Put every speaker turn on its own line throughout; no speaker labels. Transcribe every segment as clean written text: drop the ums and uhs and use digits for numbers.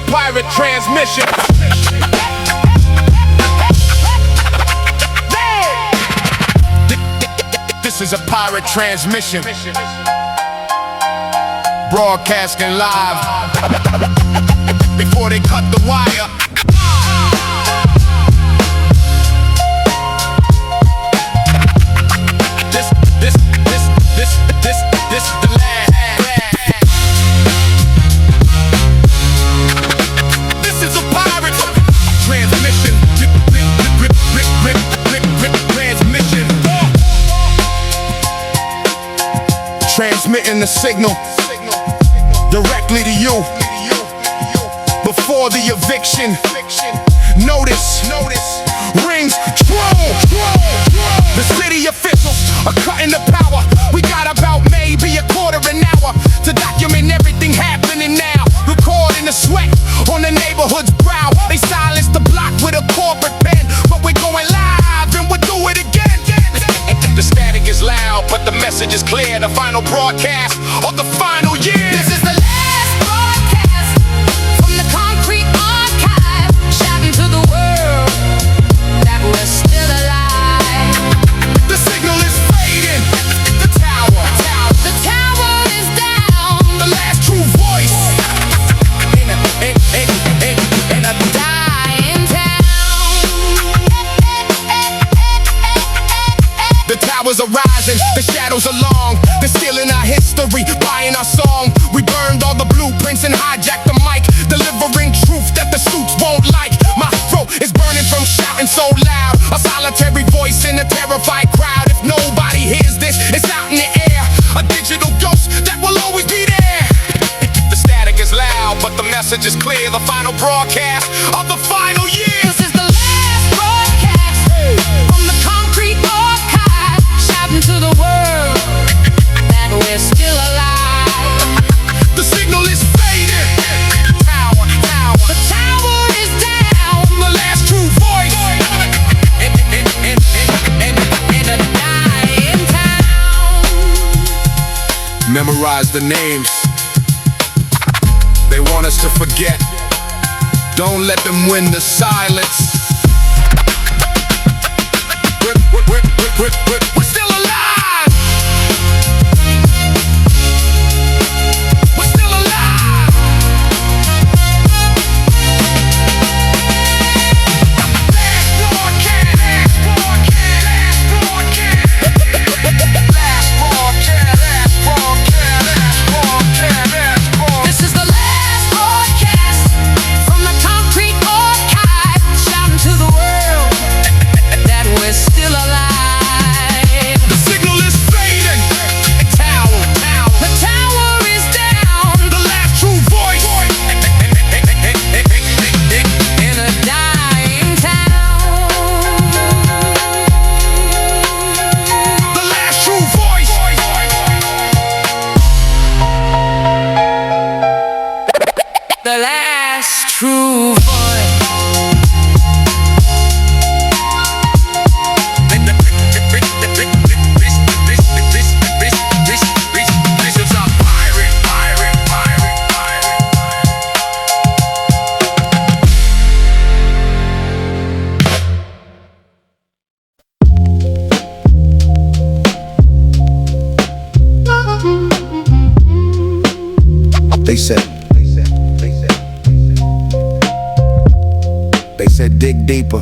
pirate transmission. This is a pirate transmission, broadcasting live before they cut the wire. This is the last. This is a pirate transmission. Transmission. Transmitting the signal directly to you before the eviction. Notice rings true. The city officials are cutting the power. We got about maybe a quarter an hour to document everything happening now. Recording the sweat on the neighborhood's brow. They silenced the block with a corporate pen, but we're going live and we'll do it again. The static is loud, but the message is clear. The final broadcast of the final year.
This is the last broadcast from the concrete archive, shouting to the world that we're still alive.
The signal is fading. The tower
is down.
The last true voice in a
Dying town.
The towers are rising, the shadows are long. They're stealing our history, buying our song. We burned all the blueprints and hijacked the mic, delivering truth that the suits won't like. My throat is burning from shouting so loud, a solitary voice in a terrified crowd. If nobody hears this, it's out in the air, a digital ghost that will always be there. The static is loud, but the message is clear. The final broadcast of the final year.
This is the last broadcast from the concrete archive, shouting to the world that we're still alive.
The signal is fading. The
tower is down.
The last true voice
In a dying town.
Memorize the names. They want us to forget. Don't let them win the silence. We're still alive. We're still alive. Last broadcast.
This is the last broadcast from the concrete archive, shouting to the world that we're still alive.
The signal is fading. The
tower is down.
The last true voice
In a dying town.
The last true voice.
The last true voice.
This is a pirate. They said dig deeper.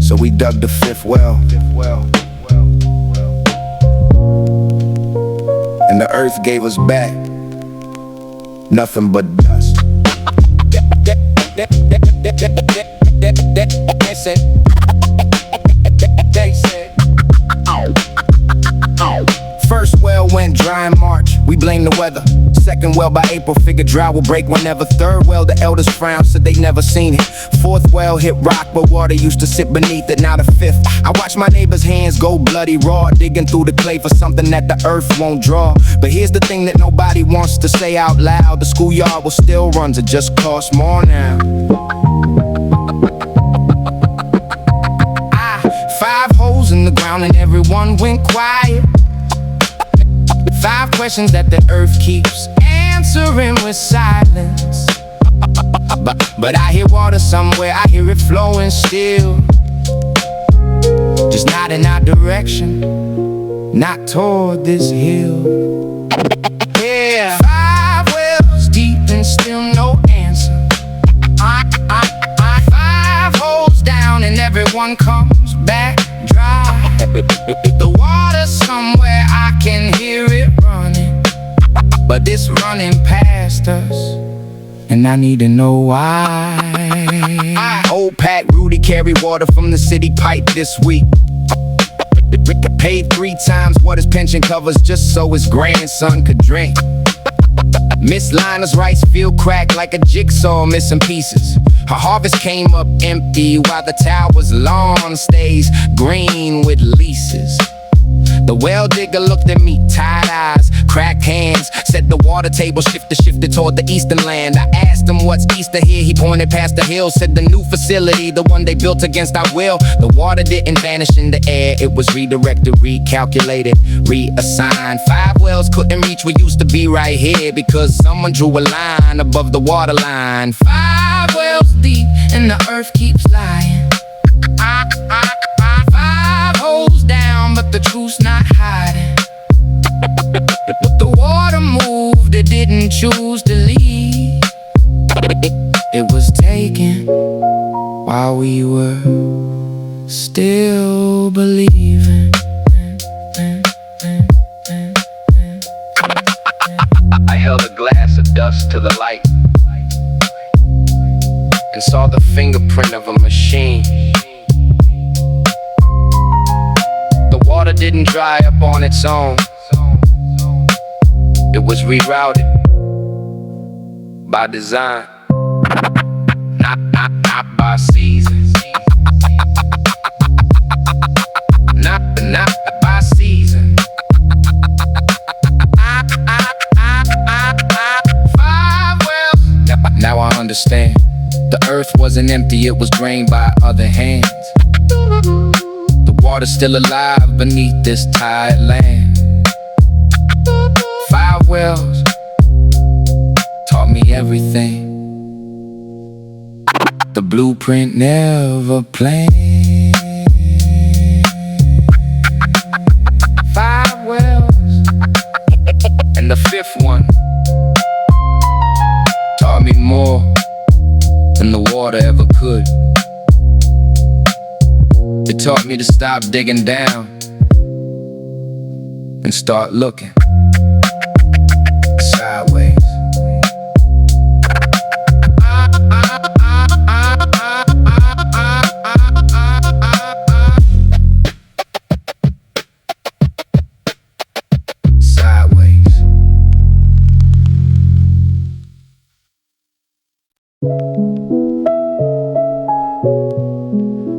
So we dug the fifth well. And the earth gave us back nothing but dust. They said first well went dry in March, we blame the weather. Second well by April, figured drought will break whenever. Third well, the elders frowned, said they never seen it. Fourth well hit rock, but water used to sit beneath it. Now the fifth, I watch my neighbor's hands go bloody raw, digging through the clay for something that the earth won't draw. But here's the thing that nobody wants to say out loud: the schoolyard will still runs, it just costs more now. 5 holes in the ground and everyone went quiet. 5 questions questions that the earth keeps answering with silence. But I hear water somewhere, I hear it flowing still, just not in our direction, not toward this hill. Yeah, 5 wells deep and still no answer. 5 holes down and everyone comes back dry. The water somewhere, I can hear it running, but it's running past us, and I need to know why. Old Pat Rudy carried water from the city pipe this week. Paid 3 times what his pension covers just so his grandson could drink. Miss Lina's rice field cracked like a jigsaw missing pieces. Her harvest came up empty while the tower's lawn stays green with leases. The well digger looked at me, tired eyes, cracked hands, said the water table shifted toward the eastern land. I asked him what's easter here, he pointed past the hill, said the new facility, the one they built against our will. The water didn't vanish in the air, it was redirected, recalculated, reassigned. 5 wells couldn't reach what used to be right here because someone drew a line above the water line. 5 wells deep and the earth keeps lying. 5 holes down, but the truth's not hiding. The water moved, it didn't choose to leave. It was taken while we were still believing. I held a glass of dust to the light and saw the fingerprint of a machine. The water didn't dry up on its own. It was rerouted by design, not by season. Not by season. 5 wells. Now I understand. The earth wasn't empty, it was drained by other hands. The water's still alive beneath this tired land. 5 wells taught me everything. The blueprint never planned. 5 wells, and the 5th one taught me more than the water ever could. It taught me to stop digging down and start looking sideways. Sideways.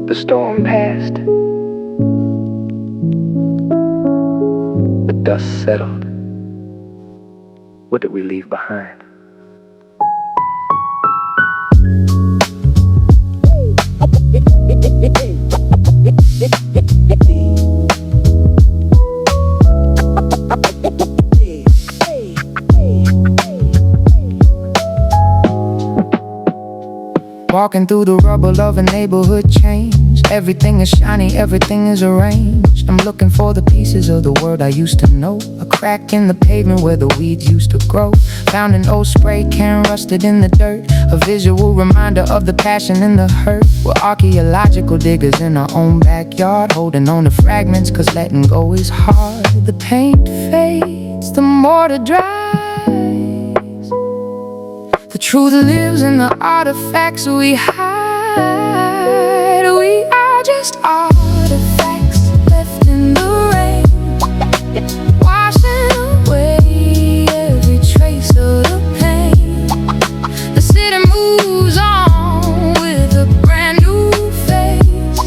The storm passed. The dust settled. What did we leave behind? Walking through the rubble of a neighborhood change. Everything is shiny, everything is arranged. I'm looking for the pieces of the world I used to know. A crack in the pavement where the weeds used to grow. Found an old spray can rusted in the dirt. A visual reminder of the passion and the hurt. We're archaeological diggers in our own backyard, holding on to fragments cause letting go is hard. The paint fades, the mortar dries. The truth lives in the artifacts we hide. We are just artifacts left in the rain, washing away every trace of the pain. The city moves on with a brand new face.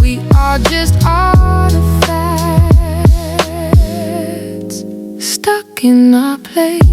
We are just artifacts stuck in our place.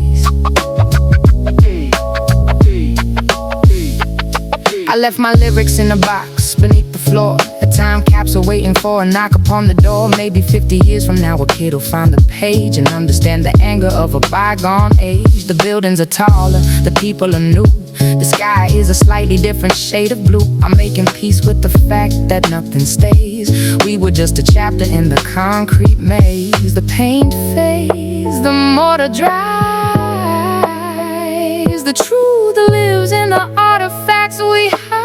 I left my lyrics in a box beneath the
floor. A time capsule waiting for a knock upon the door. Maybe 50 years from now a kid will find the page and understand the anger of a bygone age. The buildings are taller, the people are new. The sky is a slightly different shade of blue. I'm making peace with the fact that nothing stays. We were just a chapter in the concrete maze. The paint fades, the mortar dries. The truth lives in the artifacts we hide.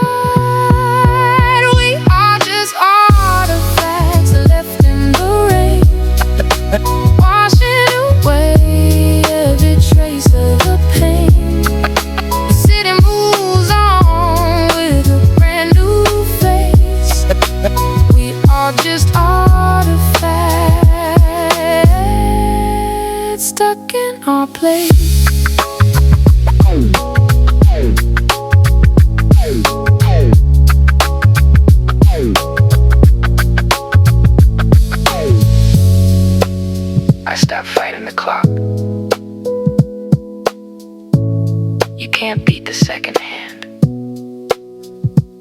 We are just artifacts left in the rain, washing away every trace of the pain. The city moves on with a brand new face. We are just artifacts stuck in our place. I stopped fighting the clock. You can't beat the second hand.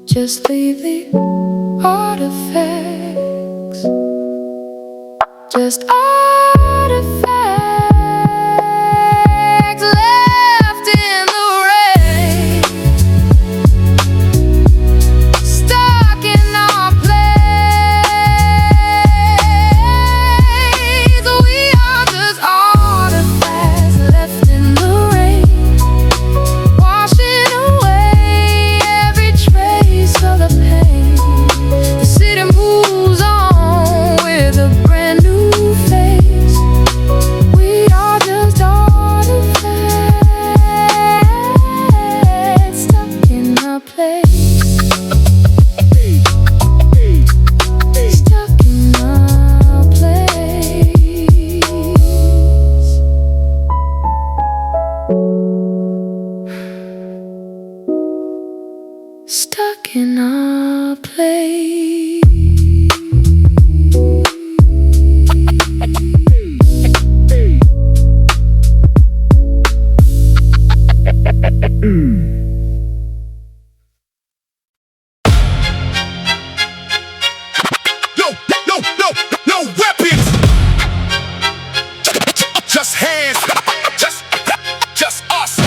Just leave the artifacts. Just artifacts left in the rain, stuck in our place. We are just artifacts left in the rain, washing away every trace of the pain. The city moves on with a brand new face. We are just artifacts stuck in our place. Stuck in our place. Stuck in our place.
No weapons, just hands, just us.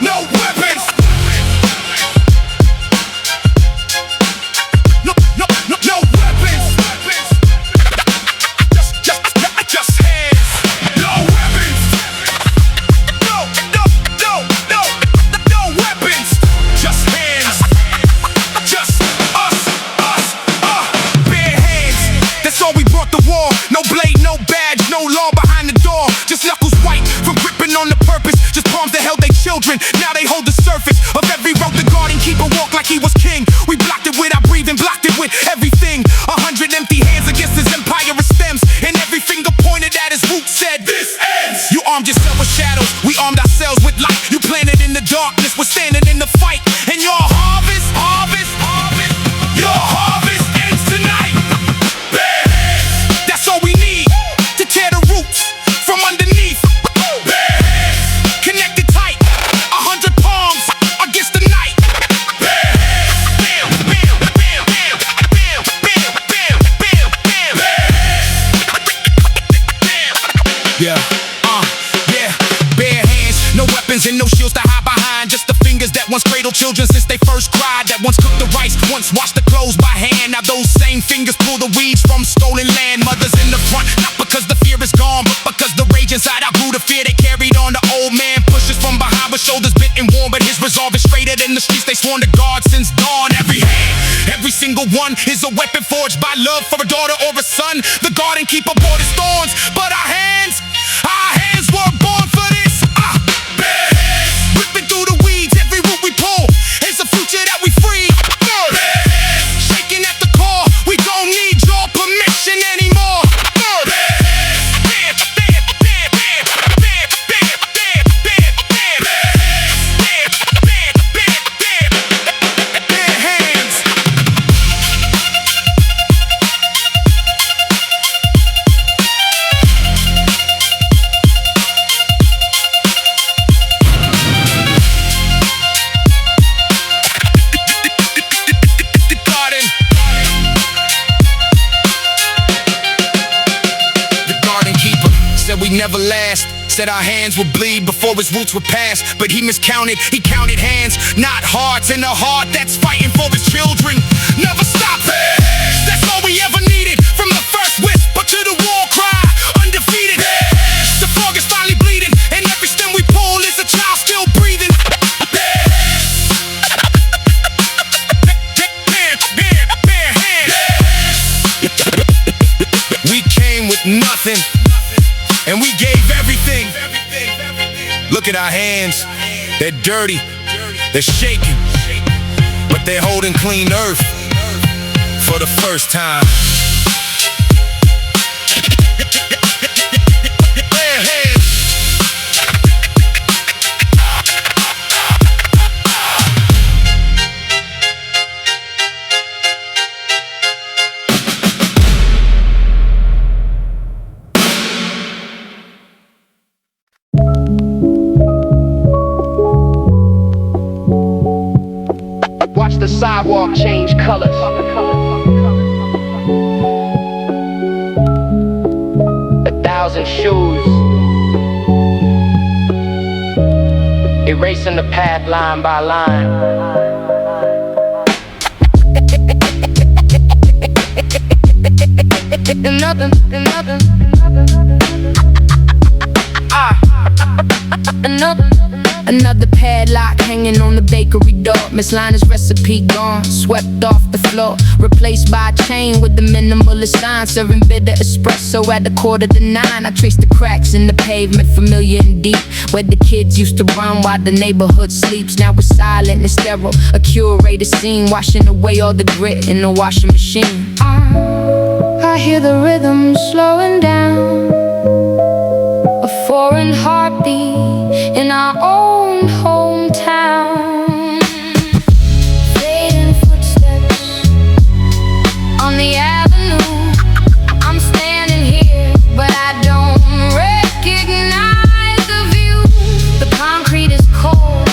No weapons, no weapons, just hands. No weapons, no weapons, just hands, just us, bare hands. That's all we brought the war. No blade, no badge, no law behind the door. Just knuckles white from gripping on the purpose. Just palms that held their children. Now they hold the surface of every road the guardian keeper walk like he was king. We blocked it with our breathing, blocked it with everything. 100 empty hands against his empire of stems, and every finger pointed at his root said, "This ends." You armed yourself with shadows, we armed ourselves with light. You planted in the darkness, we're standing in the fight. And your harvest, your harvest ends tonight. Bare hands, that's all we need to tear the roots from underneath. Bare hands, connected tight, 100 palms against the night. Bare hands, bam, bam, bam, bam, bam, bam, bam, bam, bam. Bare hands, yeah, bare hands, no weapons and no shields to hide behind. Just the fingers that once cradled children since they first cried, that once cooked the rice, once washed the clothes by hand. Now those same fingers pull the weeds from stolen land. Mothers in the front, not because the fear is gone, but because the rage inside outgrew the fear they carried on. The old man pushes from behind with shoulders bent and worn, but his resolve is straighter than the streets they sworn to guard since dawn. Every hand, every single one is a weapon forged by love for a daughter or a son. The garden keeper brought his thorns, but our hands were born for this. Bare hands, ripping through the weeds, every root we pull is a future that we free. Bare hands, shaking at the core, we don't need your permission anymore. Bare hands, bam, bam, bam, bam, bam, bam, bam, bam, bam. Bare hands, bam, bam, bam, bare hands. never last. Said our hands would bleed before his roots would pass, but he miscounted, he counted hands, not hearts, and a heart that's fighting for his children. Never stop, that's all we ever needed. From the first whisper to the war cry, undefeated. The fog is finally bleeding, and every stem we pull is a child still breathing. Bare hands. We came with nothing, and we gave everything. Look at our hands, they're dirty, they're shaking, but they're holding clean earth for the first time. Bare hands.
Watch the sidewalk change colors. A thousand shoes, erasing the path line by line. Another padlock hanging on the bakery door. Miss Linus' recipe gone, swept off the floor, replaced by a chain with the minimalist sign, serving bitter espresso at 8:45. I trace the cracks in the pavement, familiar and deep, where the kids used to run while the neighborhood sleeps. Now it's silent and sterile, a curated scene, washing away all the grit in the washing machine. I hear the rhythm slowing down, a foreign heartbeat in our own hometown. Fading footsteps on the avenue. I'm standing here, but I don't recognize the view. The concrete is cold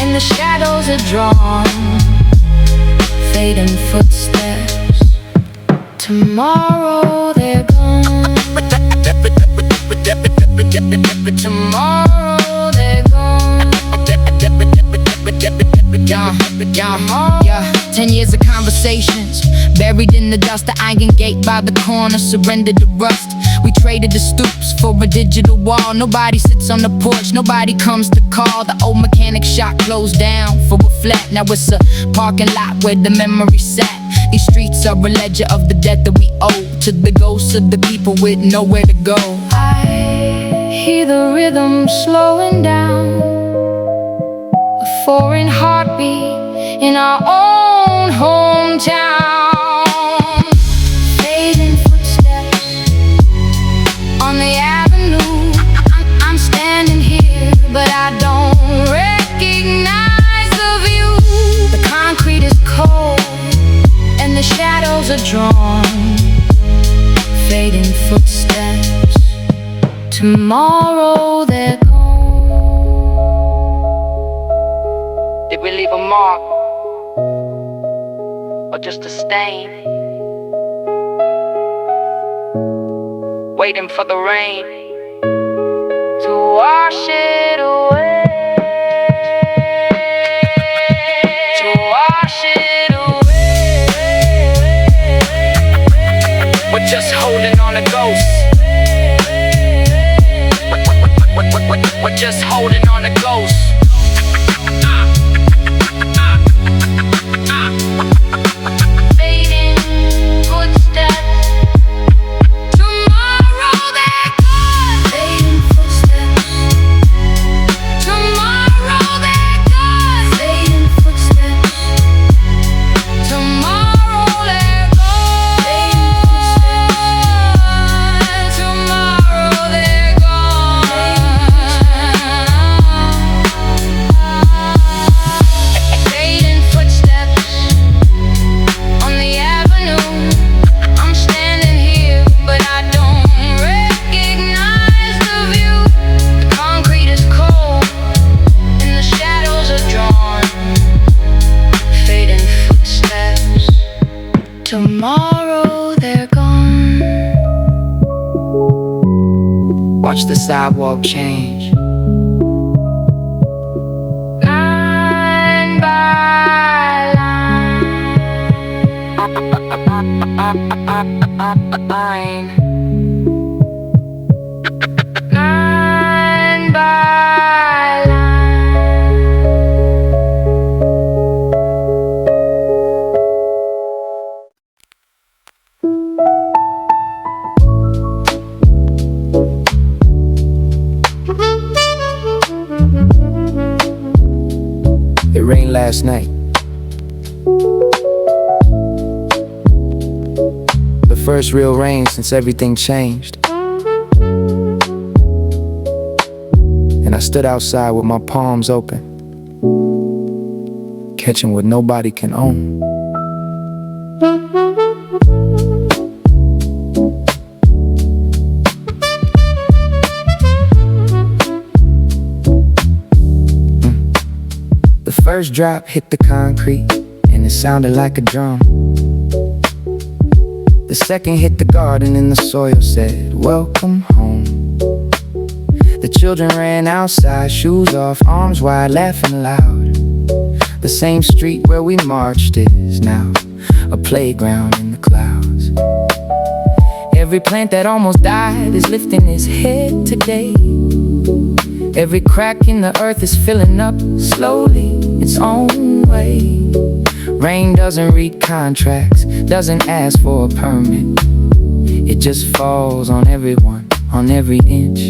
and the shadows are drawn. Fading footsteps. Tomorrow they're gone. Tomorrow they're gone. Yeah. 10 years of conversations buried in the dust. The iron gate by the corner surrendered to rust. We traded the stoops for a digital wall. Nobody sits on the porch, nobody comes to call. The old mechanic shop closed down for a flat. Now it's a parking lot where the memory sat. These streets are a ledger of the debt that we owe to the ghosts of the people with nowhere to go. I hear the rhythm slowing down, a foreign heartbeat in our own hometown. Fading footsteps on the avenue. I'm standing here, but I don't recognize the view. The concrete is cold and the shadows are drawn. Fading footsteps. Tomorrow they're gone. Did we leave a mark, or just a stain, waiting for the rain to wash it away? To wash it away. We're just holding on a ghost. We're just holding on a ghost. Fading footsteps. Tomorrow they're gone. Fading footsteps. Tomorrow they're gone. Fading footsteps. Tomorrow they're gone. Tomorrow they're gone. Fading footsteps on the avenue. I'm standing here, but I don't recognize the view. The concrete is cold and the shadows are drawn. Fading footsteps. Tomorrow they're gone. Watch watch the sidewalk change. Line by line. Line by line. It rained last night. The first real rain since everything changed. And I stood outside with my palms open, catching what nobody can own. The first drop hit the concrete, and it sounded like a drum. The second hit the garden, and the soil said, "Welcome home." The children ran outside, shoes off, arms wide, laughing loud. The same street where we marched is now a playground in the clouds. Every plant that almost died is lifting its head today. Every crack in the earth is filling up slowly, its own way. Rain doesn't read contracts, doesn't ask for a permit. It just falls on everyone, on every inch,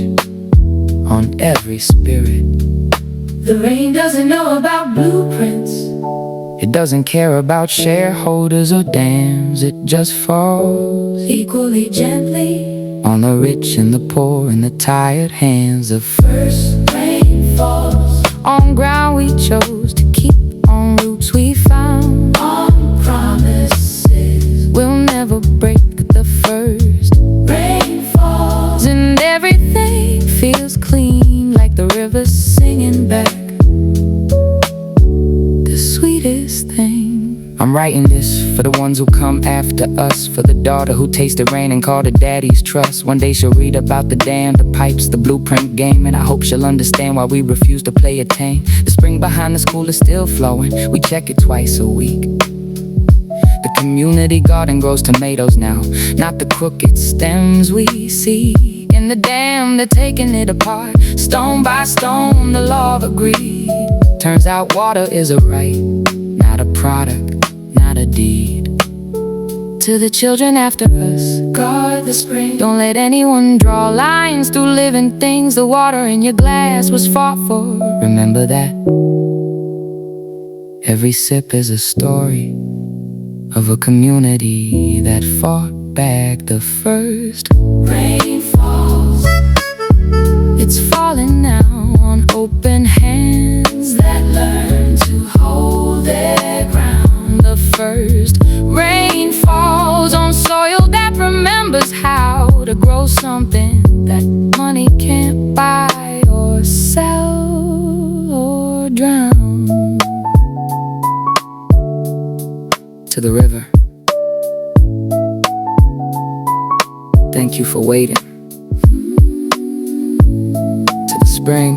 on every spirit.
The rain doesn't know about blueprints.
It doesn't care about shareholders or dams. It just falls
Equally gently.
on the rich and the poor and the tired hands of
First rain falls
on ground we chose to keep, on roots we found.
on promises.
We'll never break the first
Rain falls
and everything feels clean, like the river singing back the sweetest thing. I'm writing this for the ones who come after us, for the daughter who tasted rain and called her daddy's trust. One day she'll read about the dam, the pipes, the blueprint game, and I hope she'll understand why we refuse to play it tame. The spring behind the school is still flowing, we check it twice a week. The community garden grows tomatoes now, not the crooked stems we see. In the dam, they're taking it apart, stone by stone, the law of greed. Turns out water is a right, not a product, not a deed. To the children after us,
guard the spring.
don't let anyone draw lines through living things. The water in your glass was fought for, remember that. Every sip is a story of a community that fought back the first.
Rain falls
It's falling now on open hands
that learn to hold their ground.
The first rain falls on soil that remembers how to grow something that money can't buy or sell or drown. To the river, thank you for waiting. To the spring,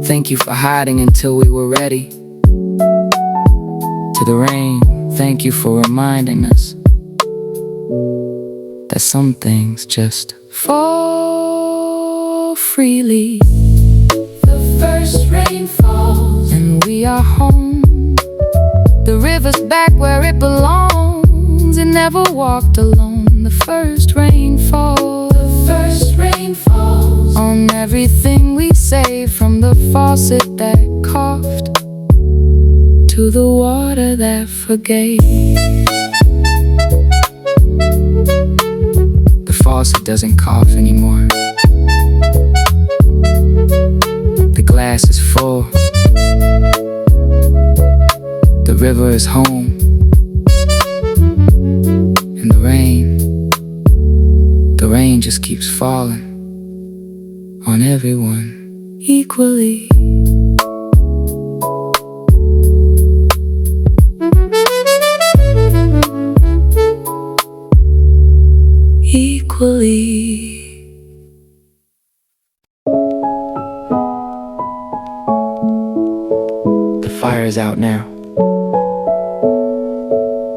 thank you for hiding until we were ready. To the rain, thank you for reminding us that some things just fall freely.
The first rain falls
And we are home. The river's back where it belongs. It never walked alone. The first rain falls.
The first rain falls
On everything we saved, from the faucet that coughed to the water that forgave. The faucet doesn't cough anymore. The glass is full. The river is home. And the rain just keeps falling on everyone equally. Equally.
fire is out now.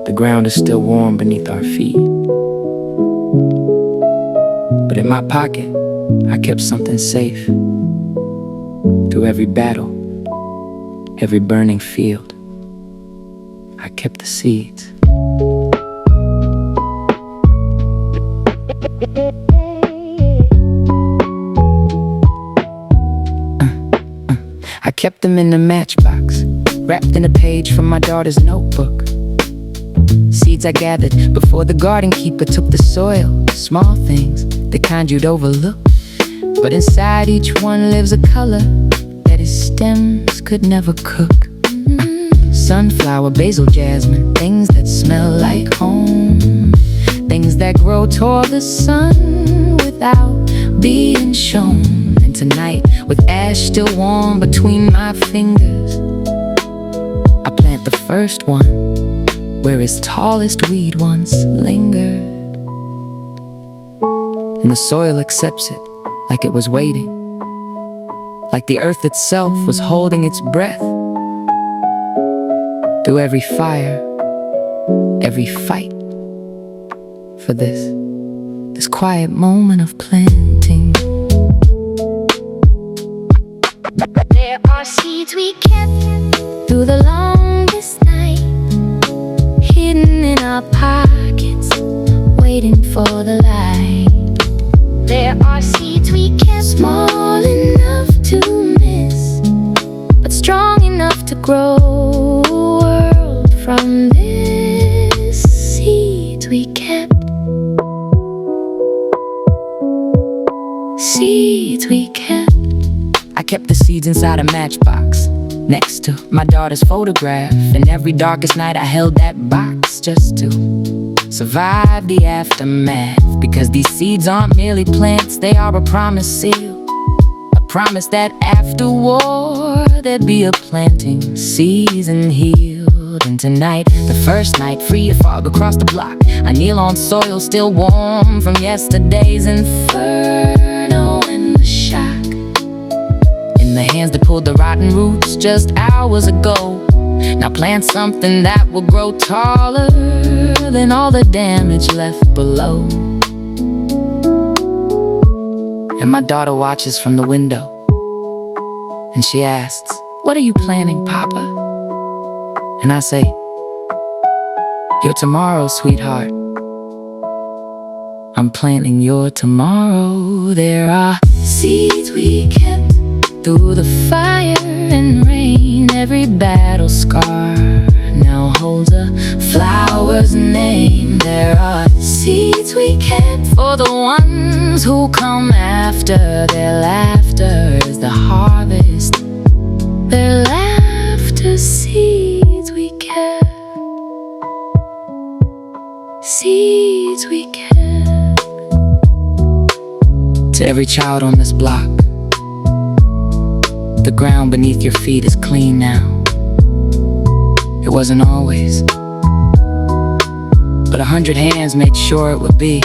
The ground is still warm beneath our feet. But in my pocket, I kept something safe. Through every battle, every burning field, I kept the seeds. I kept them in a matchbox, wrapped in a page from my daughter's notebook. Seeds I gathered before the garden keeper took the soil. Small things, the kind you'd overlook. But inside each one lives a color that its stems could never cook. Sunflower, basil, jasmine, things that smell like home. Things that grow toward the sun without being shown. And tonight, with ash still warm between my fingers, I plant the first one where its tallest weed once lingered. And the soil accepts it like it was waiting, like the earth itself was holding its breath. Through every fire, every fight, for this quiet moment of planting.
There are seeds we kept through the longest night, hidden in our pockets, waiting for the light. There are seeds we kept, small enough to miss, but strong enough to grow a world from this. Seeds we kept, seeds we kept.
I kept the seeds inside a matchbox, next to my daughter's photograph. And every darkest night I held that box just to survive the aftermath. Because these seeds aren't merely plants, they are a promise sealed. A promise that after war there'd be a planting season healed. And tonight, the first night, free of fog across the block, I kneel on soil still warm from yesterday's inferno and the shock. In the hands that pulled the rotten roots just hours ago. Now plant something that will grow taller than all the damage left below. And my daughter watches from the window, and she asks, "What are you planting, Papa?" And I say, "Your tomorrow, sweetheart. I'm planting your tomorrow." There are seeds we kept through the fire and rain. Every battle scar now holds a flower's name. There are seeds we kept for the ones who come after. Their laughter is the harvest. Their laughter, seeds we kept, seeds we kept. To every child on this block, the ground beneath your feet is clean now. It wasn't always, but 100 hands made sure it would be,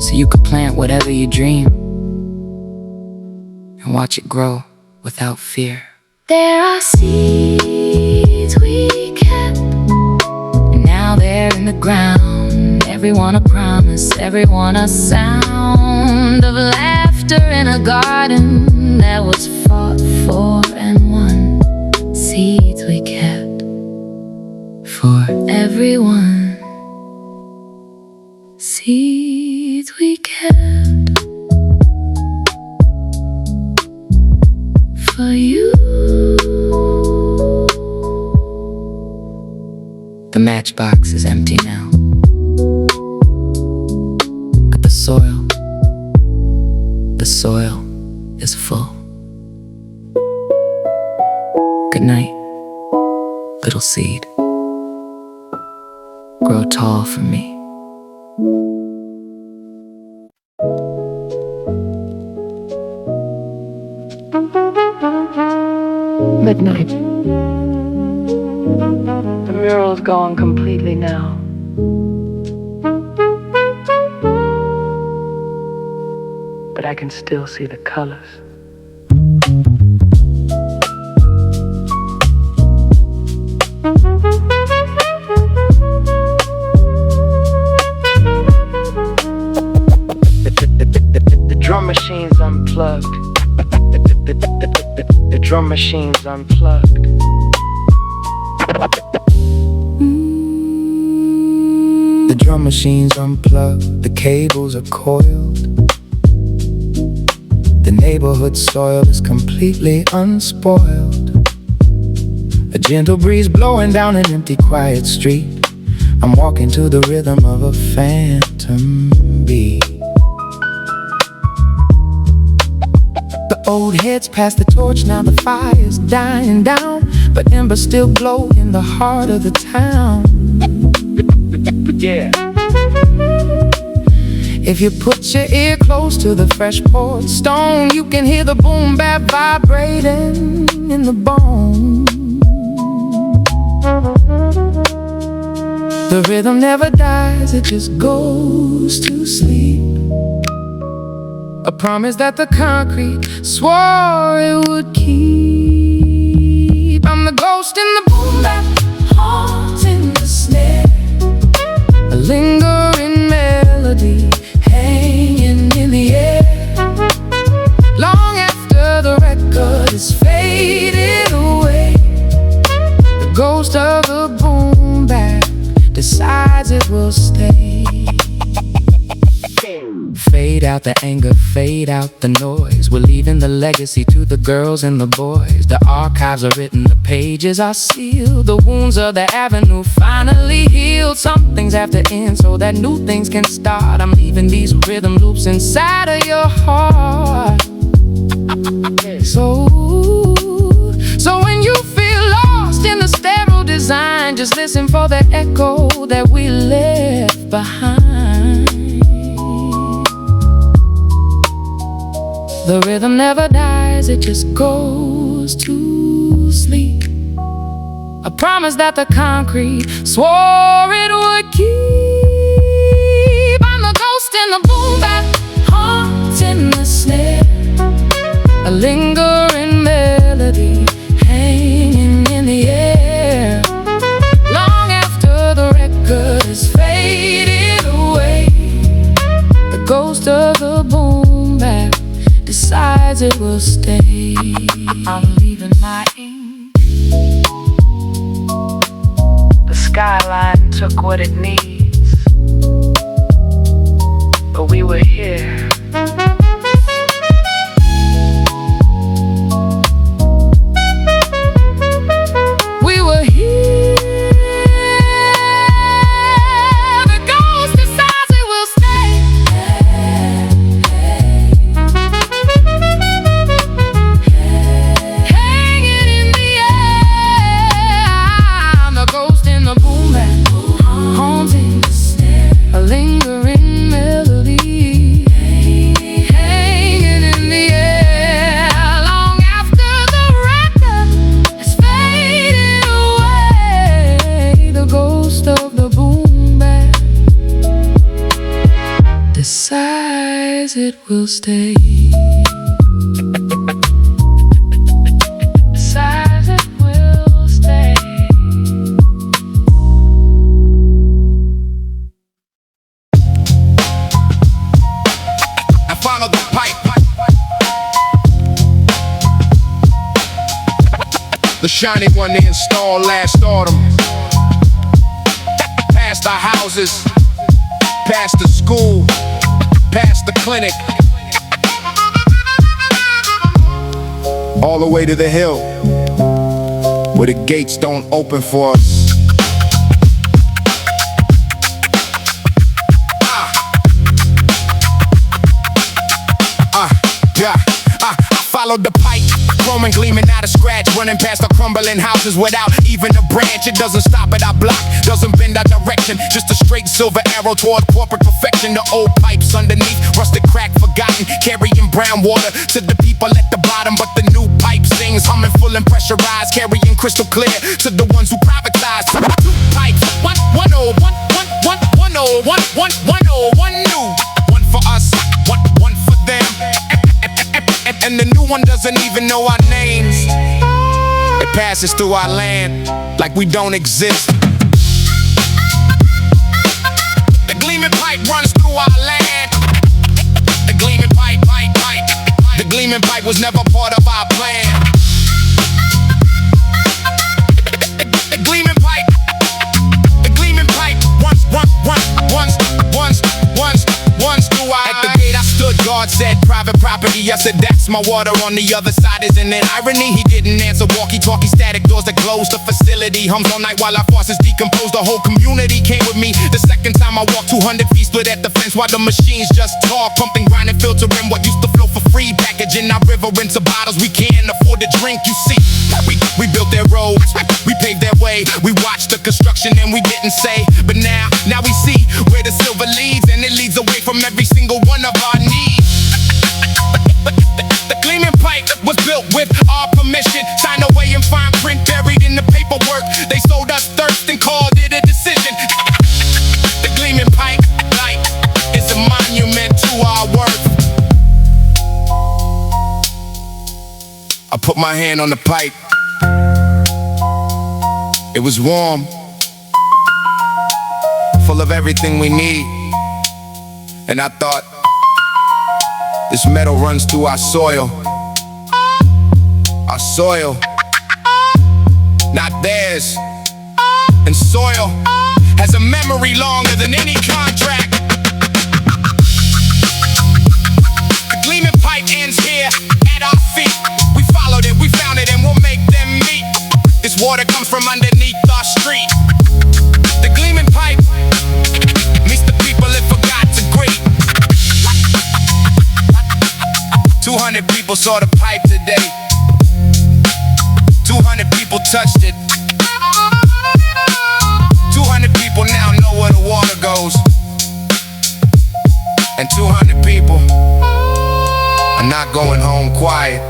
so you could plant whatever you dream and watch it grow without fear.
There are seeds we kept,
And now they're in the ground, everyone a promise, everyone a sound of laughter in a garden that was fought for and won. Seeds we kept for everyone. Seeds we kept for you. The matchbox is empty now, but the soil is full. Good night, little seed. Grow tall for me. Midnight. The mural's gone completely now. But I can still see the colors.
machine's unplugged.
The drum machine's unplugged, the cables are coiled. The neighborhood soil is completely unspoiled. A gentle breeze blowing down an empty, quiet street. I'm walking to the rhythm of a phantom beat. The old heads pass the torch, now the fire's dying down, but embers still glow in the heart of the town.
Yeah.
If you put your ear close to the fresh poured stone, you can hear the boom bap vibrating in the bone. The rhythm never dies, it just goes to sleep. A promise that the concrete swore it would keep. I'm the ghost in the boom bap, haunting the snare, a lingering melody hanging in the air. Long after the record is faded away, the ghost of the boom bap decides it will stay. Fade out the anger, fade out the noise. We're leaving the legacy to the girls and the boys. The archives are written, the pages are sealed. The wounds of the avenue finally healed. Some things have to end so that new things can start. I'm leaving these rhythm loops inside of your heart. So when you feel lost in the stereo design, just listen for the echo that we left behind. The rhythm never dies, it just goes to sleep. A promise that the concrete swore it would keep. I'm the ghost in the boom bap, haunting the snare, a lingering melody hanging in the air. Long after the record is faded away, the ghost of the boom bap decides it will stay. I'm leaving my ink. The skyline took what it needs, but we were here. We were here. The ghost decides it will stay. Hanging in the air. I'm the ghost in the boom bap, haunting the snare, a lingering melody hanging in the air. Long after the record is faded away, the ghost of the boom bap decides it will stay. Decides it will stay.
I follow the pipe. The shiny one they installed last autumn. Past the houses, past the school, past the clinic, all the way to the hill, where the gates don't open for us. I followed the pipe, chrome and gleaming out of scratch, running past the crumbling houses without even a branch. It doesn't stop at our block, doesn't bend our direction, just a straight silver arrow toward corporate perfection. The old pipes underneath, rusted, cracked, forgotten, carrying brown water to the people at the bottom. But the new pipe sings, humming full and pressurized, carrying crystal clear to the ones who privatize. Two pipes, one old, one old, one new, one for us, one for them. And the new one doesn't even know our names. It passes through our land like we don't exist. The gleaming pipe runs through our land. The gleaming pipe. The gleaming pipe was never part of our plan. ice. My water on the other side isn't an irony. He didn't answer walkie-talkie, static doors that closed the facility. Hums all night while our faucets decompose. The whole community came with me. The second time I walked 200 feet, split at the fence while the machines just talk. Pumping, grinding, filtering what used to flow for free. Packaging our river into bottles we can't afford to drink. You see, we built their roads, we paved their way. We watched the construction and we didn't say. But now we see where the silver leads, and it leads away from every single one of our needs. The gleaming pipe was built with our permission, signed away in fine print, buried in the paperwork. They sold us thirst and called it a decision. The gleaming pipe light is a monument to our worth. I put my hand on the pipe. It was warm, full of everything we need. And I thought, this metal runs through our soil. Our soil, not theirs. And soil has a memory longer than any contract. The gleaming pipe ends here at our feet. We followed it, we found it, and we'll make them meet. This water comes from underneath our street. The gleaming pipe meets the people it forgot to greet. 200 people saw the pipe today. 200 people touched it. 200 people now know where the water goes. And 200 people are not going home quiet.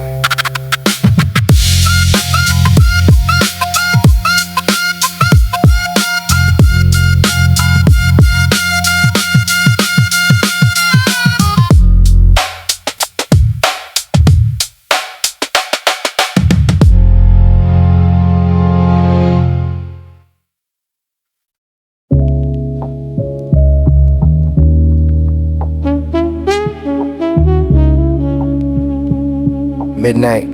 Midnight.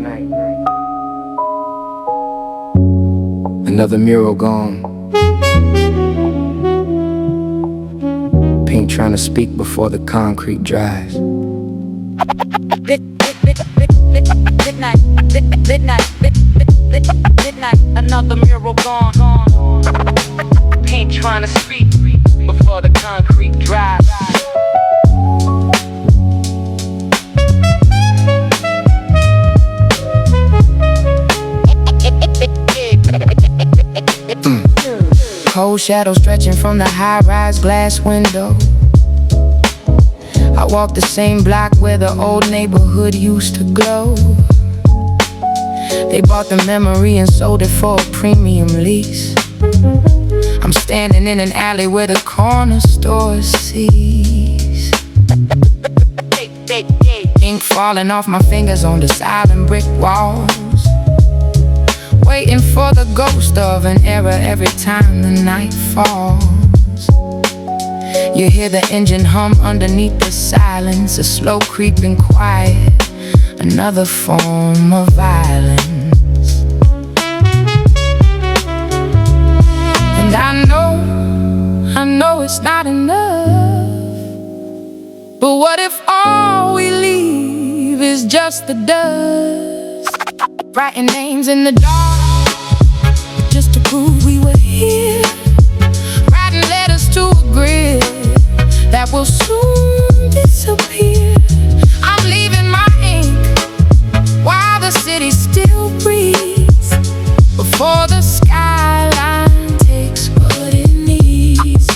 Another mural gone. Paint trying to speak before the concrete dries.
Midnight, another mural gone. Paint trying to speak before the concrete dries.
Cold shadow stretching from the high-rise glass window. I walk the same block where the old neighborhood used to glow. They bought the memory and sold it for a premium lease. I'm standing in an alley where the corner store sees ink falling off my fingers on the silent brick walls, waiting for the ghost of an era every time the night falls. You hear the engine hum underneath the silence, a slow creeping quiet, another form of violence. And I know it's not enough, but what if all we leave is just the dust? Writing names in the dark just to prove we were here, writing letters to a grid that will soon disappear. I'm leaving my ink while the city still breathes, before the skyline takes what it needs.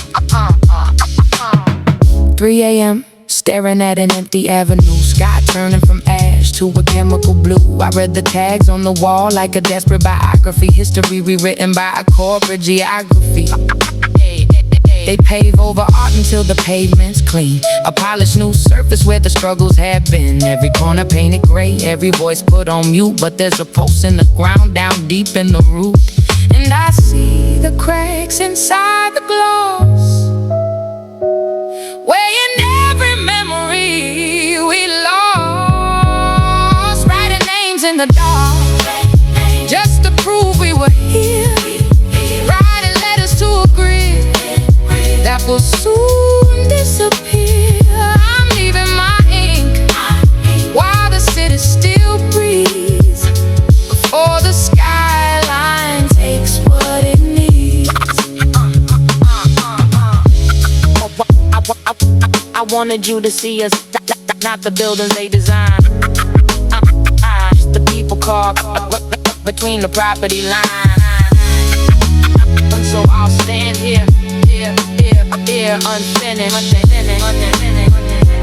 3 a.m. staring at an empty avenue, sky turning from ash to a chemical blue. I read the tags on the wall like a desperate biography, history rewritten by a corporate geography. They pave over art until the pavement's clean, a polished new surface where the struggles have been. Every corner painted gray, every voice put on mute, but there's a pulse in the ground down deep in the root. And I see the cracks inside the gloss, where in every memory we lost, writing names in the dark just to prove we were here, writing letters to a grid that will soon disappear. I'm leaving my ink while the city's still wanted you to see us, not the buildings they designed. The people caught between the property lines. So I'll stand here, unfinished,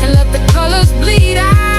and let the colors bleed out.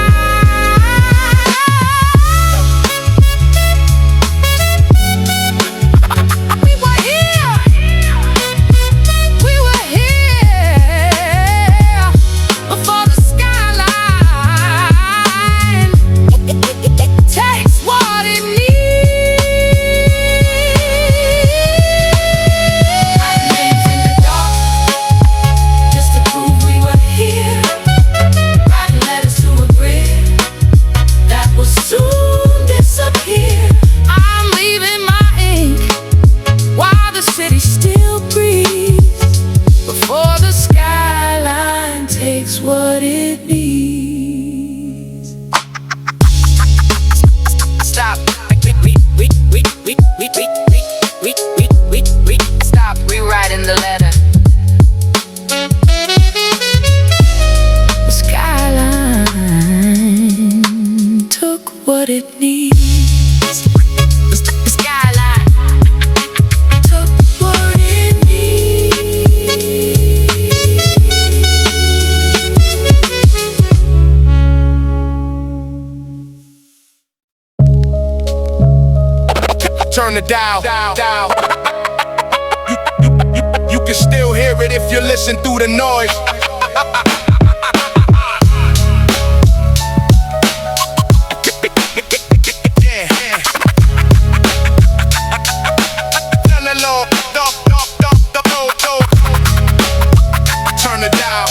What it needs. Stop. Stop rewriting the letter. The skyline took what it needs. The skyline took what it needs.
Turn the dial. You can still hear it if you listen through the noise. Turn the dial.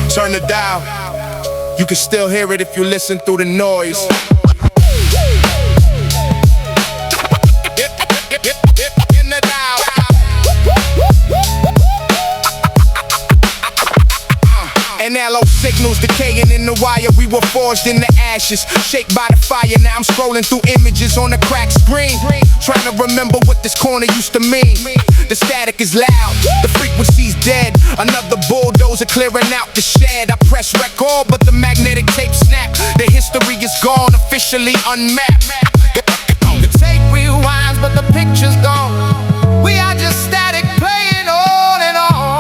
Turn the dial. You can still hear it if you listen through the noise. Analog signals decaying in the wire. We were forged in the ashes, shaped by the fire. Now I'm scrolling through images on a cracked screen, trying to remember what this corner used to mean. The static is loud, the frequency's dead. Another bulldozer clearing out the shed. I press record, but the magnetic tape snapped. The history is gone, officially unmapped. The tape rewinds, but the picture's gone. We are just static playing on and on.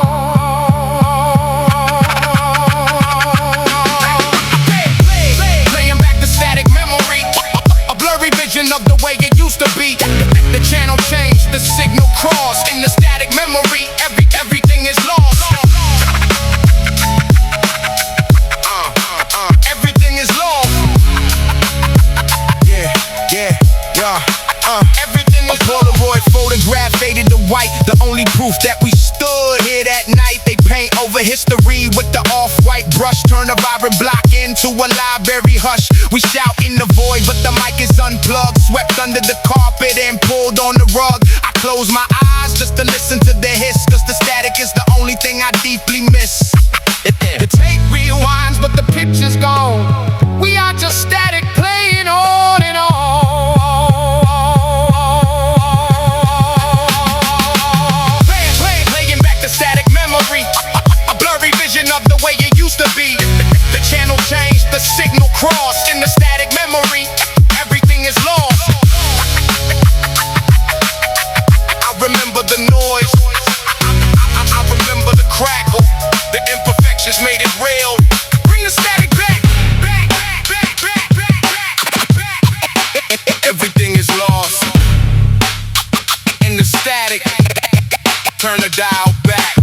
Of the way it used to be. The channel changed, the signal crossed. In the static memory, everything is lost. Everything is lost. Everything is lost. A Polaroid photograph faded to white. The only proof that we stood here that night. They paint over history with the off-white brush. Turn a vibrant block into a library hush. We shout in the void, but the mic is unplugged. Swept under the carpet and pulled on the rug. I close my eyes just to listen to the hiss, cause the static is the only thing I deeply miss. The tape rewinds, but the picture's gone. We are just static playing on and on. Playing back the static memory. A blurry vision of the way it used to be. The channel changed, the signal crossed. In the static memory, everything is lost. I remember the noise. I remember the crackle. The imperfections made it real. Bring the static back. Everything is lost. In the static, turn the dial back.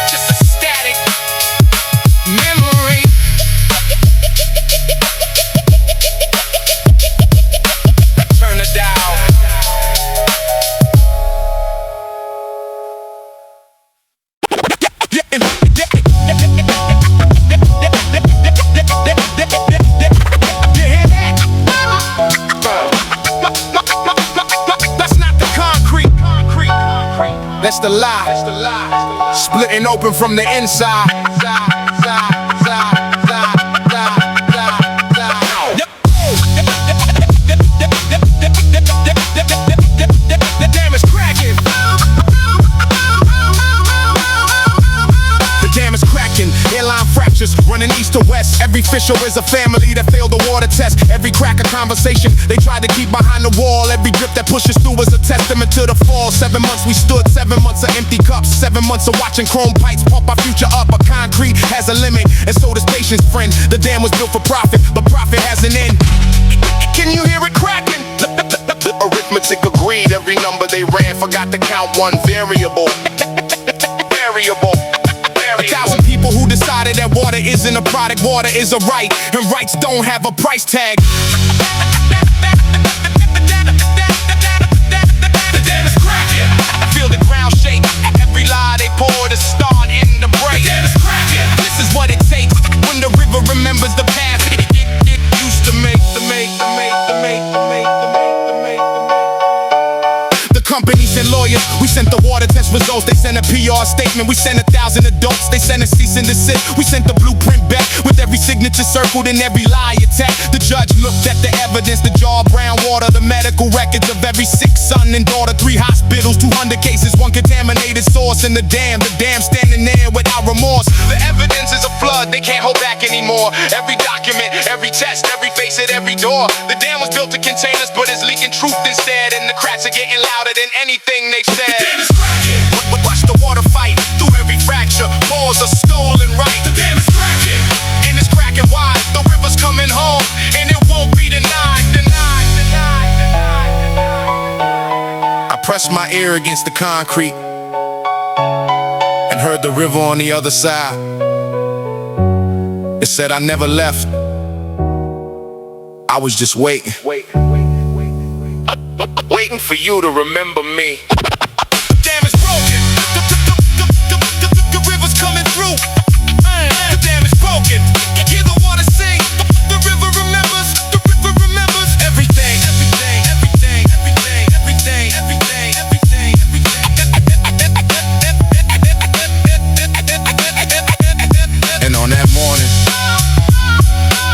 Just a That's the lie. Splitting open from the inside. The dam is cracking. The dam is cracking. Airline fractures running east to west. Every fisher is a family that failed the water test. Every crack a conversation they tried to keep behind the wall. Every drip that pushes through was a testament to the fall. 7 months we stood, 7 months of empty cups, 7 months of watching chrome pipes pump our future up. But concrete has a limit, and so does patience, friend. The dam was built for profit, but profit has an end. Can you hear it cracking? Arithmetic agreed. Every number they ran forgot to count one variable. Variable. 1,000 people who decided that water isn't a product, water is a right, and rights don't have a price tag. The dam is cracking. I feel the ground shake. Every lie they pour is starting to break. The dam is cracking. This is what it takes when the river remembers the past. It used to make. Companies and lawyers, we sent the water test results. They sent a PR statement. We sent 1,000 adults. They sent a cease and desist. We sent the blueprint back with every signature circled and every lie attacked. The judge looked at the evidence, the jar of brown water, the medical records of every sick son and daughter, 3 hospitals, 200 cases, 1 contaminated source in the dam standing there without remorse. The evidence is a flood, they can't hold back anymore. Every document, every test, every face at every door. The dam was built to contain us, but it's leaking truth instead, and the cracks are getting louder than anything they've said. The dam is cracking. Watch the water fight through every fracture. Pause a stolen right. The dam is cracking, and it's cracking wide. The river's coming home, and it won't be denied. I pressed my ear against the concrete and heard the river on the other side. It said I never left. I was just waiting. Waiting for you to remember me. The dam is broken. The river's coming through. The dam is broken. Hear the water sing. The river remembers. The river remembers everything. And on that morning,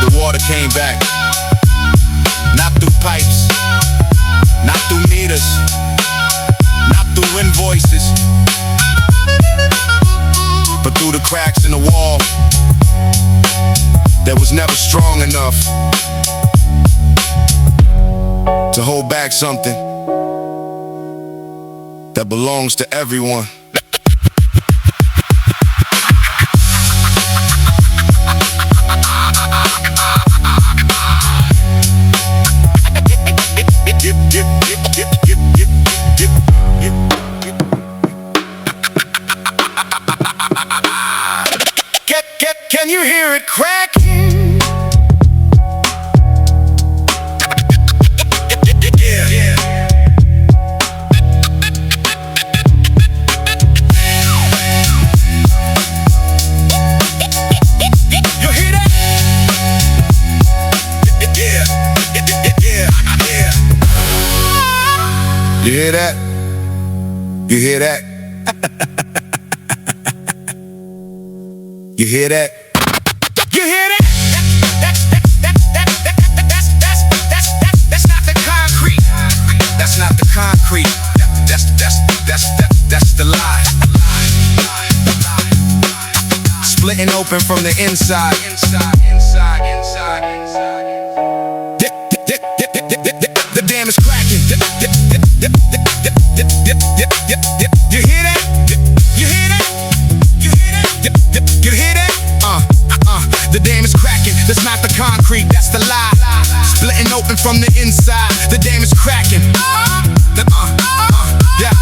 the water came back. Not through pipes, not through meters, not through invoices, but through the cracks in the wall that was never strong enough to hold back something that belongs to everyone. Can you hear it crack? You hear that? You hear that? You hear that? You hear that? That's not the concrete. That's not the concrete. That's the lie. Splitting open from the inside. The dam is cracking. You hear that? You hear that? You hear that? You hear that? The dam is cracking. That's not the concrete. That's the lie. Splitting open from the inside. The dam is cracking. Yeah.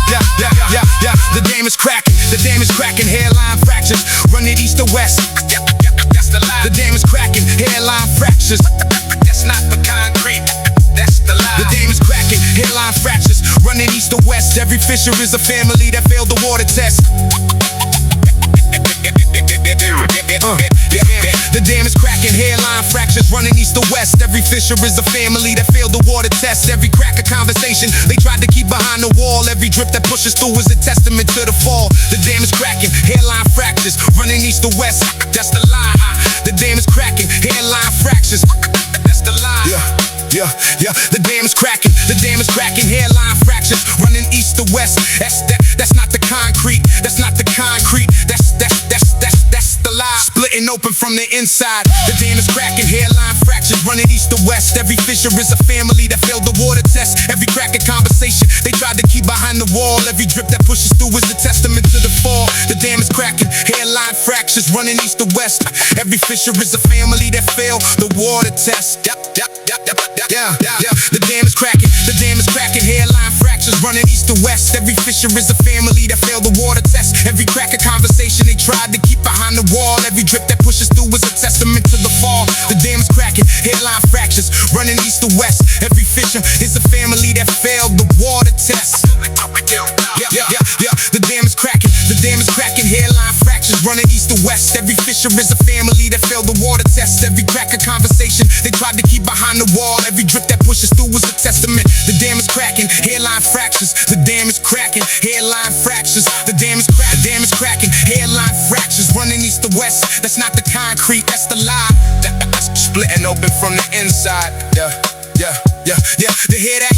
The dam is cracking. The dam is cracking. Hairline fractures running east to west. That's the lie. The dam is cracking. Hairline fractures. That's not the concrete. That's the lie. The dam is cracking. Hairline fractures running east to west. Every fisher is a family that failed the water test. The dam is cracking, hairline fractures running east to west. Every fisher is a family that failed the water test. Every crack a conversation they tried to keep behind the wall. Every drip that pushes through is a testament to the fall. The dam is cracking, hairline fractures, running east to west. That's the lie. The dam is cracking, hairline fractures. That's the lie. Yeah. The dam is cracking, hairline fractures, running east to west. That's not the concrete. That's not the concrete. That's the lie. Splitting open from the inside. The dam is cracking, hairline fractures, running east to west. Every fissure is a family that failed the water test. Every crack a conversation they tried to keep behind the wall. Every drip that pushes through is a testament to the fall. The dam is cracking, hairline fractures, running east to west. Every fissure is a family that failed the water test. Yeah. The dam is cracking, hairline fractures, running east to west. Every fissure is a family that failed the water test. Every crack a conversation they tried to keep behind the wall. Every drip that pushes through is a testament to the fall. The dam is cracking, hairline fractures, running east to west. Every fissure is a family that failed the water test. Yeah. The dam is cracking, hairline fractures, running east to west. Every fissure is a family that failed the water test. Every crack a conversation they tried to keep behind the wall. Every drip that pushes through is a testament. The dam is cracking, hairline fractures. The dam is cracking, hairline fractures. The dam is cracking, hairline fractures, running east to west. That's not the concrete, that's the lie. That's splitting open from the inside. Yeah. You hear that?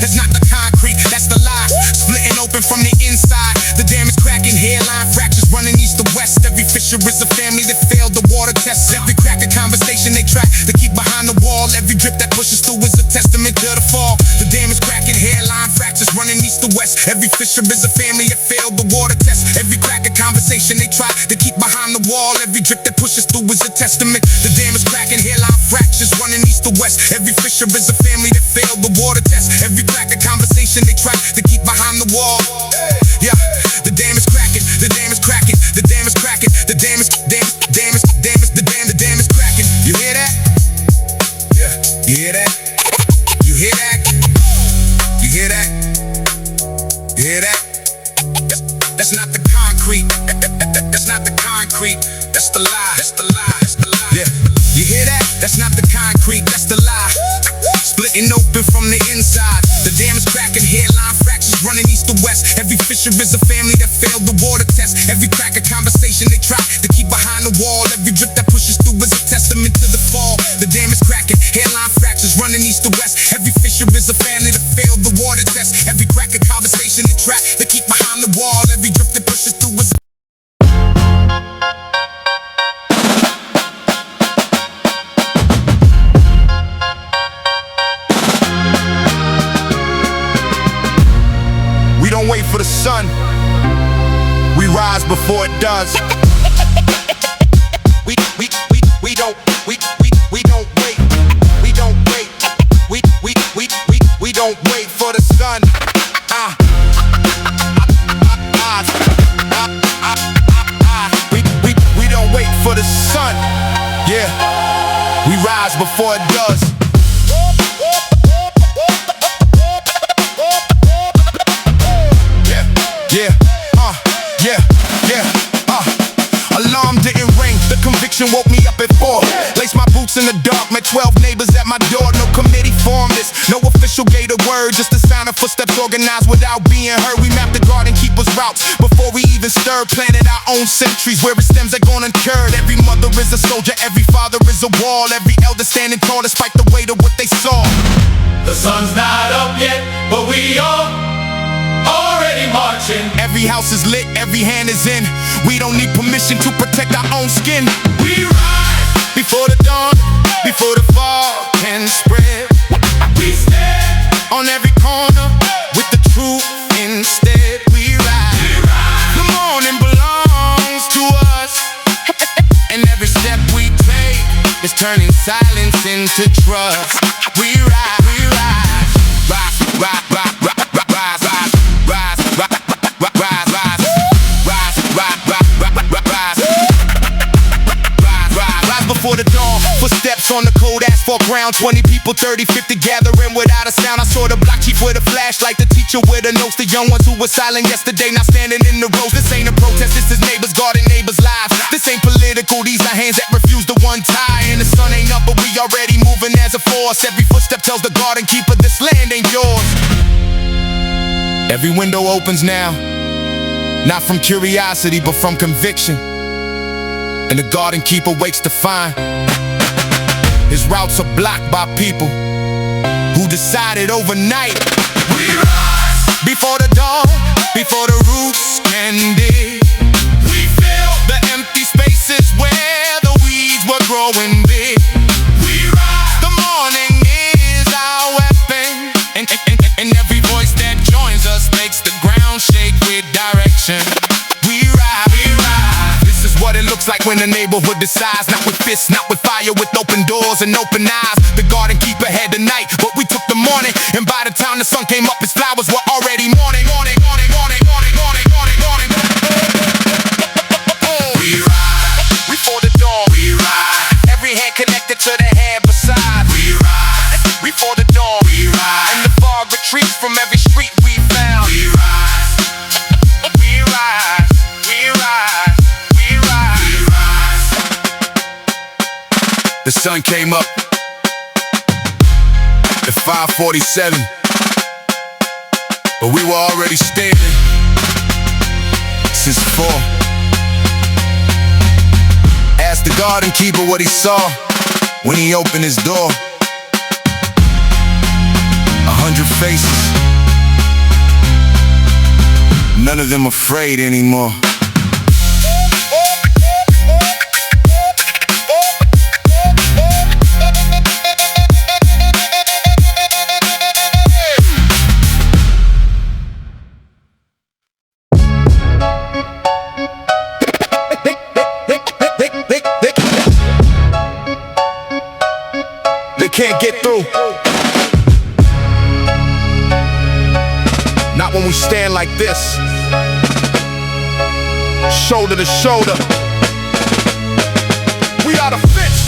That's not the concrete, that's the lie. Splitting open from the inside. The dam is cracking, hairline fractures, running east to west. Every fissure is a family that failed the water test. Every crack a conversation they try to keep behind the wall. Every drip that pushes through is a testament to the fall. The dam is cracking, hairline fractures, running east to west. Every fissure is a family that failed the water test. Every crack a conversation they try to keep behind the wall. Every drip that pushes through is a testament. The dam is cracking, hairline fractures, running east to west. Every fissure is a family that failed the water test. Every crack a conversation they try to keep behind the wall. Yeah, the dam is cracking, the dam is cracking, the dam is cracking, the dam is cracking. You hear that? Yeah, you hear that? You hear that? You hear that? You hear that? That's not the concrete. That's not the concrete. That's the lie. That's the lie. That's the lie. Yeah, you hear that? That's not the concrete. That's the lie. Splitting open from the inside. The dam is cracking, hairline fractures, running east to west. Every fissure is a family that failed the water test. Every crack a conversation they try to keep behind the wall. Every drip that pushes through is a testament to the fall. The dam is cracking, hairline fractures, running east to west. Every fissure is a family that failed the water test. Every crack a conversation they try to keep behind the wall. Every drip that pushes through is don't wait for the sun, we rise before it does. We don't wait. We don't wait for the sun. We don't wait for the sun. Yeah, we rise before it does. Alarm didn't ring, the conviction woke me up at 4. Laced my boots in the dark, met 12 neighbors at my door. No committee formed this, no official gave a word. Just the sound of footsteps organized without being heard. We mapped the garden keepers' routes before we even stirred. Planted our own sentries where it stems are gone incurred. Every mother is a soldier, every father is a wall. Every elder standing tall despite the weight of what they saw.
The sun's not up yet, but we are already marching.
Every house is lit, every hand is in. We don't need permission to protect our own skin.
We rise
before the dawn, before the fog can spread.
We stand
on every corner with the truth instead. We rise. The morning belongs to us, and every step we take is turning silence into trust. We rise, we rise, rise, rise, rise, rise, rise, rise, rise, rise, rise, rise, rise before the dawn. Footsteps on the cold asphalt ground. 20 people, 30, 50 gathering without a sound. I saw the block chief with a flashlight, the teacher with a notes. The young ones who were silent yesterday now standing in the rows. This ain't a protest, this is neighbors guarding neighbors' lives. This ain't political, these are hands that refuse to one tie. And the sun ain't up, but we already moving as a force. Every footstep tells the garden keeper this land ain't yours. Every window opens now, not from curiosity, but from conviction. And the garden keeper wakes to find his routes are blocked by people who decided overnight. We rise before the dawn, before the roots can dig. We fill the empty spaces where the weeds were growing big. We rise. The morning is our weapon, and every voice that joins us makes the ground shake with direction. We rise, we rise. This is what it looks like when the neighborhood decides. Not with fists, not with fire, with open doors and open eyes. The garden keeper had the night, but we took the morning. And by the time the sun came up, his flowers were already morning. Morning, morning, morning, morning, morning, morning, morning. We ride before the dawn. We ride. Every hand connected to the hand beside. We ride before the dawn. We ride. And the fog retreats from every street we found. We ride. We ride. We ride. We ride. We ride. The sun came up at 5:47, but we were already standing since 4. Asked the garden keeper what he saw when he opened his door. 100 faces, none of them afraid anymore. They can't get through. Not when we stand like this, shoulder to shoulder. We are the fence.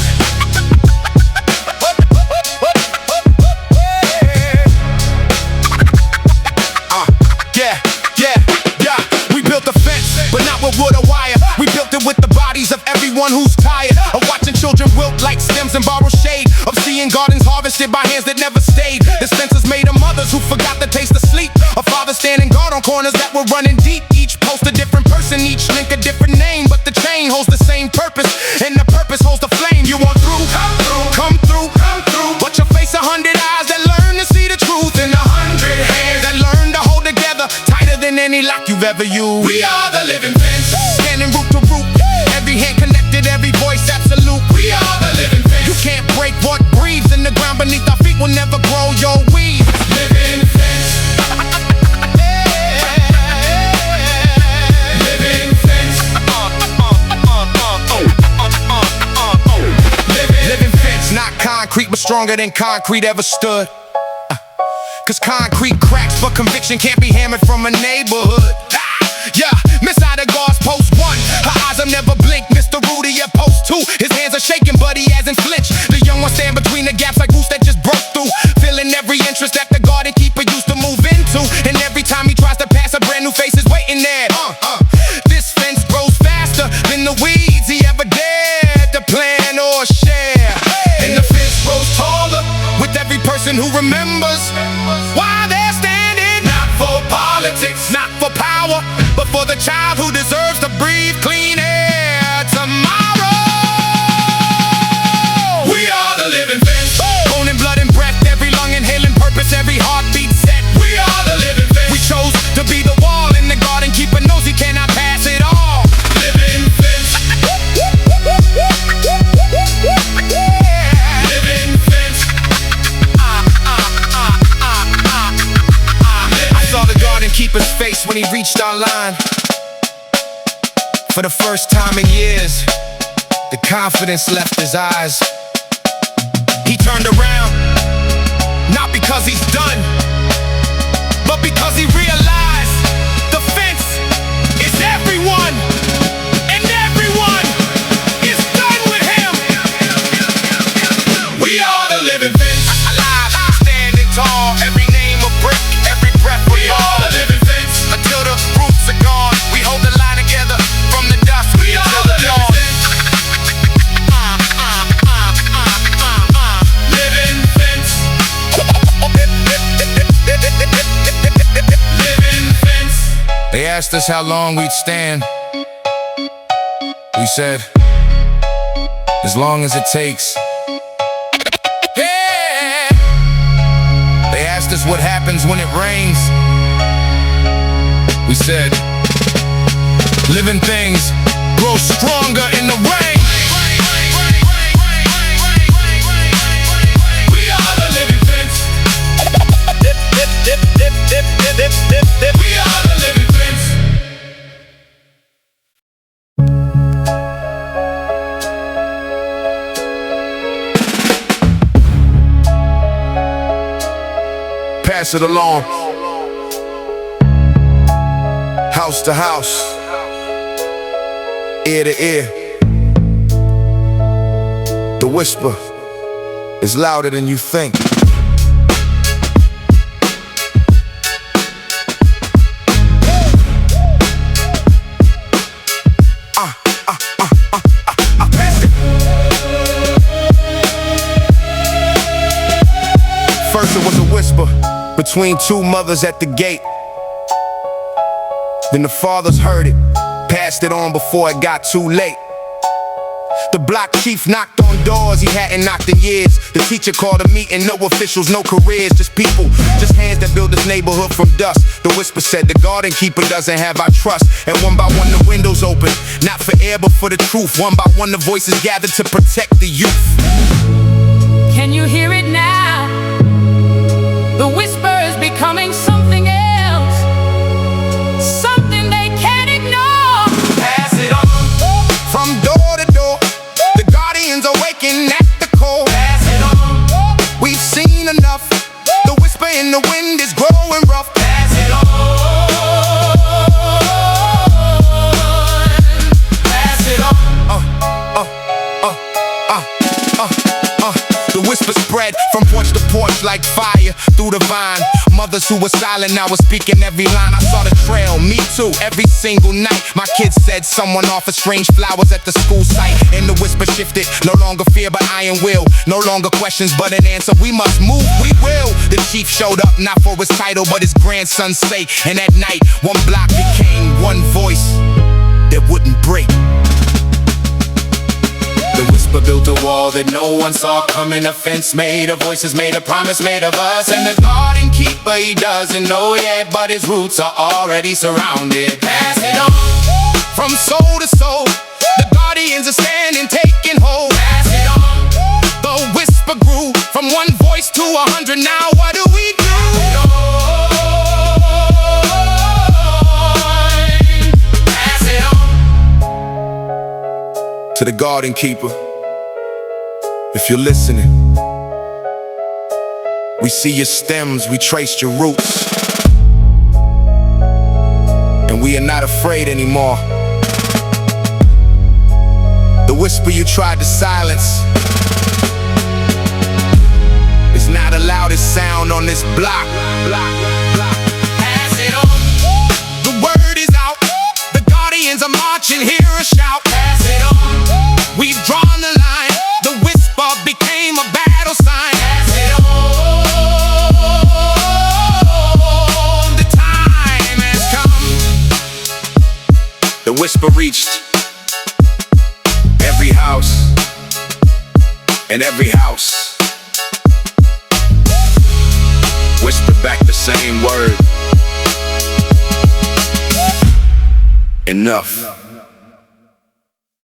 Yeah. We built the fence, but not with wood or wire. We built it with the bodies of everyone who's tired of watching children wilt like stems and borrow shade, of seeing gardens harvested by hands that never stayed. This fence is made of mothers who forgot the taste of sleep, a father standing guard on corners that were running deep. Each post a different person, each link a different name, but the chain holds the same purpose, and the purpose holds the flame. You want through? Come through. But you face 100 eyes that learn to see the truth, and 100 hands that learn to hold together tighter than any lock you've ever used. We are the living fence, standing root to root. Every hand connected, every voice absolute. We are the living fence. You can't break what breathes, and the ground beneath our feet will never grow your weed. Living fence. Living fence. Living fence, not concrete, but stronger than concrete ever stood. Cause concrete cracks, but conviction can't be hammered from a neighborhood. Yeah, Miss Ida Guard's post 1. Her eyes have never blinked. Mr. Rudy at post 2. His hands are shaking, but he hasn't flinched. The young ones stand between the gaps like roots that just broke through, feeling every interest that the garden keeper used to move into. And every time he tries to pass, a brand new face is waiting there. This fence grows faster than the weeds he ever dared to plant or share. And the fence grows taller with every person who remembers why they're standing. Not for politics, not for power, but for the child who deserves to breathe clean air tomorrow. We are the living fence. Bone and blood and breath, every lung inhaling purpose, every heartbeat set. We are the living fence. We chose to be the wall, and the garden keeper knows he cannot pass it all. Living fence. Living fence. I saw the garden keeper's face when he reached our line. For the first time in years, the confidence left his eyes. He turned around, not because he's done, but because he realized the fence is everyone, and everyone is done with him. We are the living fence, alive, standing tall, every name a brick, every breath we all the living fence. Until the roots are gone, we hold the line together from the dust until the dawn. Living fence. They asked us how long we'd stand. We said, as long as it takes. Yeah. They asked us what happens when it rains. We said, living things grow stronger in the rain.
We are the living things. We are the living things.
Pass it along. House to house, ear to ear. The whisper is louder than you think. First it was a whisper between two mothers at the gate. Then the fathers heard it, passed it on before it got too late. The block chief knocked on doors he hadn't knocked in years. The teacher called a meeting, no officials, no careers, just people, just hands that build this neighborhood from dust. The whisper said the garden keeper doesn't have our trust. And one by one the windows opened, not for air but for the truth. One by one the voices gathered to protect the youth.
Can you hear it now? The whisper is becoming something else, something they can't ignore.
Pass it on.
From door to door, the guardians awaken at the core.
Pass it on.
We've seen enough. The whisper in the wind is growing rough.
Pass it on. Pass it on.
The whisper spread from porch to porch like fire through the vine. Mothers who were silent now were speaking every line. I saw the trail, me too, every single night. My kids said someone offered strange flowers at the school site. And the whisper shifted, no longer fear but iron will. No longer questions but an answer, we must move, we will. The chief showed up not for his title but his grandson's sake. And at night, one block became one voice that wouldn't break.
The whisper built a wall that no one saw coming. A fence made of voices, made a promise made of us. And the garden keeper, he doesn't know yet, but his roots are already surrounded. Pass it on.
From soul to soul, the guardians are standing, taking hold.
Pass it on.
The whisper grew from one voice to 100. Now what do we do?
Pass it on.
To the garden keeper, if you're listening, we see your stems, we traced your roots, and we are not afraid anymore. The whisper you tried to silence is now the loudest sound on this block.
Pass it on.
The word is out, the guardians are marching, hear a shout.
Pass it on.
We've drawn the line, the whisper became a battle sign.
Pass it on.
The time has come. The whisper reached every house and every house. Whisper back the same word. Enough.